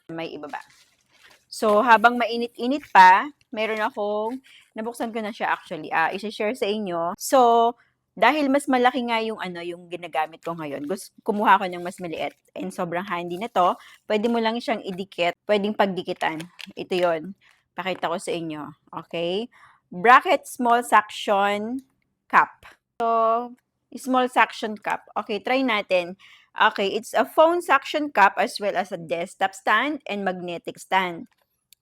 may ibaba. So, habang mainit-init pa, meron akong, nabuksan ko na siya actually, isi-share sa inyo. So, dahil mas malaki nga yung yung ginagamit ko ngayon, kumuha ko ng mas maliit and sobrang handy na to, pwede mo lang siyang idikit, pwedeng pagdikitan. Ito yon, pakita ko sa inyo. Okay? Bracket small suction cup. So, small suction cup. Okay, try natin. Okay, it's a phone suction cup as well as a desktop stand and magnetic stand.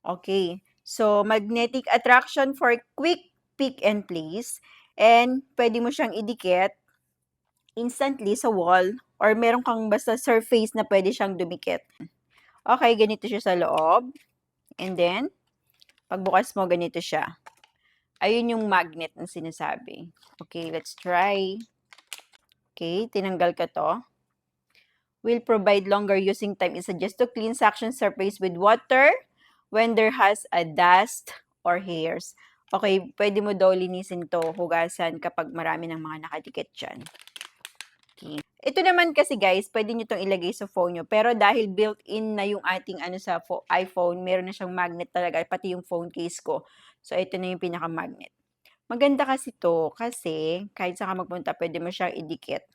Okay. So, magnetic attraction for quick pick and place. And pwede mo siyang idikit instantly sa wall or meron kang basta surface na pwede siyang dumikit. Okay, ganito siya sa loob. And then, pagbukas mo, ganito siya. Ayun yung magnet na sinasabi. Okay, let's try. Okay, tinanggal ko to. Will provide longer using time. It suggests to clean suction surface with water when there has a dust or hairs. Okay, pwede mo daw linisin to, hugasan kapag marami ng mga nakadikit dyan. Okay. Ito naman kasi guys, pwede nyo itong ilagay sa phone nyo. Pero dahil built-in na yung ating sa iPhone, meron na siyang magnet talaga, pati yung phone case ko. So, ito na yung pinaka-magnet. Maganda kasi to kasi kahit saan ka magpunta, pwede mo siyang idikit.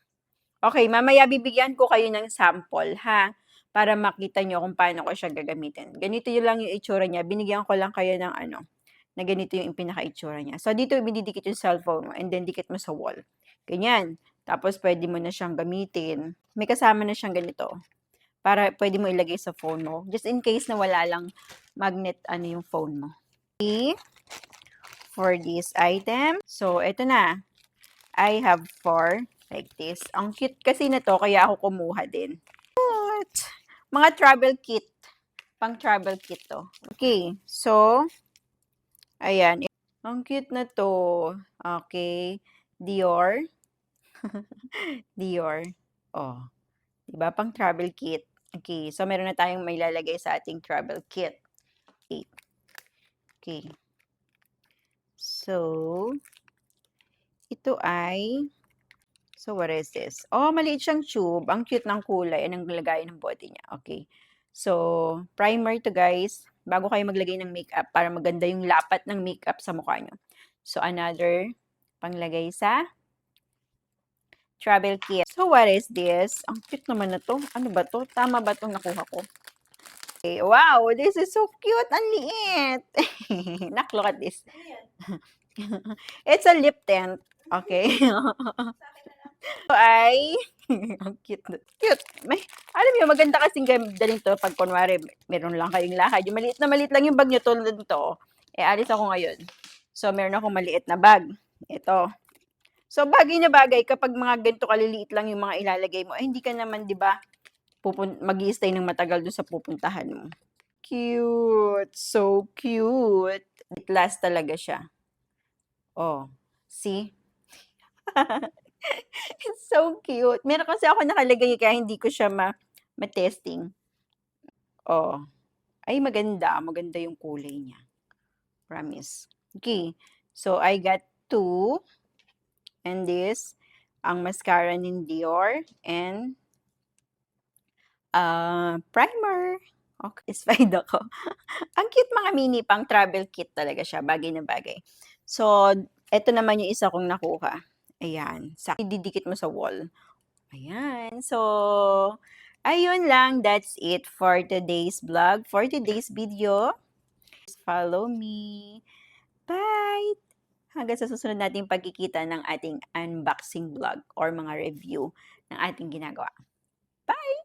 Okay, mamaya bibigyan ko kayo ng sample, ha? Para makita nyo kung paano ko siya gagamitin. Ganito yun lang yung itsura niya. Binigyan ko lang kayo ng na ganito yung pinaka-itsura niya. So, dito binidikit yung cellphone mo and then dikit mo sa wall. Ganyan. Tapos, pwede mo na siyang gamitin. May kasama na siyang ganito. Para pwede mo ilagay sa phone mo. Just in case na wala lang magnet yung phone mo. Okay. For this item. So, ito na. I have 4 like this. Ang cute kasi na to, kaya ako kumuha din. What? Mga travel kit. Pang travel kit to. Okay. So, ayan. Ang cute na to. Okay. Dior. Dior. Oh. Diba? Pang travel kit. Okay. So, meron na tayong may lalagay sa ating travel kit. Okay. Okay. So, ito ay, so what is this? Oh, maliit siyang tube. Ang cute ng kulay. Anong lagay ng bote niya. Okay. So, primer to guys. Bago kayo maglagay ng makeup para maganda yung lapat ng makeup sa mukha nyo. So, another panglagay sa travel kit. So, what is this? Ang cute naman na to. Ano ba to? Tama ba itong nakuha ko? Okay. Wow, this is so cute. Ang liit. Nak, look at this. It's a lip tint. Okay. So, ay, ang cute. Cute. May, alam niyo, maganda kasing ganda nito pag kunwari, meron lang kayong lakad. Yung maliit lang yung bag niyo tulad nito. Alis ako ngayon. So, meron akong maliit na bag. Ito. So, bagay na bagay kapag mga ganito kaliliit lang yung mga ilalagay mo. Hindi ka naman, di ba, mag-i-stay ng matagal doon sa pupuntahan mo. Cute. So cute. It last talaga siya. Oh, see? It's so cute. Meron kasi ako nakalagay kaya hindi ko siya ma-testing. Oh. Ay, maganda. Maganda yung kulay niya. Promise. Okay. So, I got 2. And this, ang mascara ng Dior. And, primer. Okay, satisfied ako. Ang cute mga mini pang travel kit talaga siya. Bagay na bagay. So, eto naman yung isa kong nakuha. Ayan. Didikit mo sa wall. Ayan. So, ayun lang. That's it for today's vlog. For today's video. Follow me. Bye! Hanggang sa susunod nating pagkikita ng ating unboxing vlog or mga review ng ating ginagawa. Bye!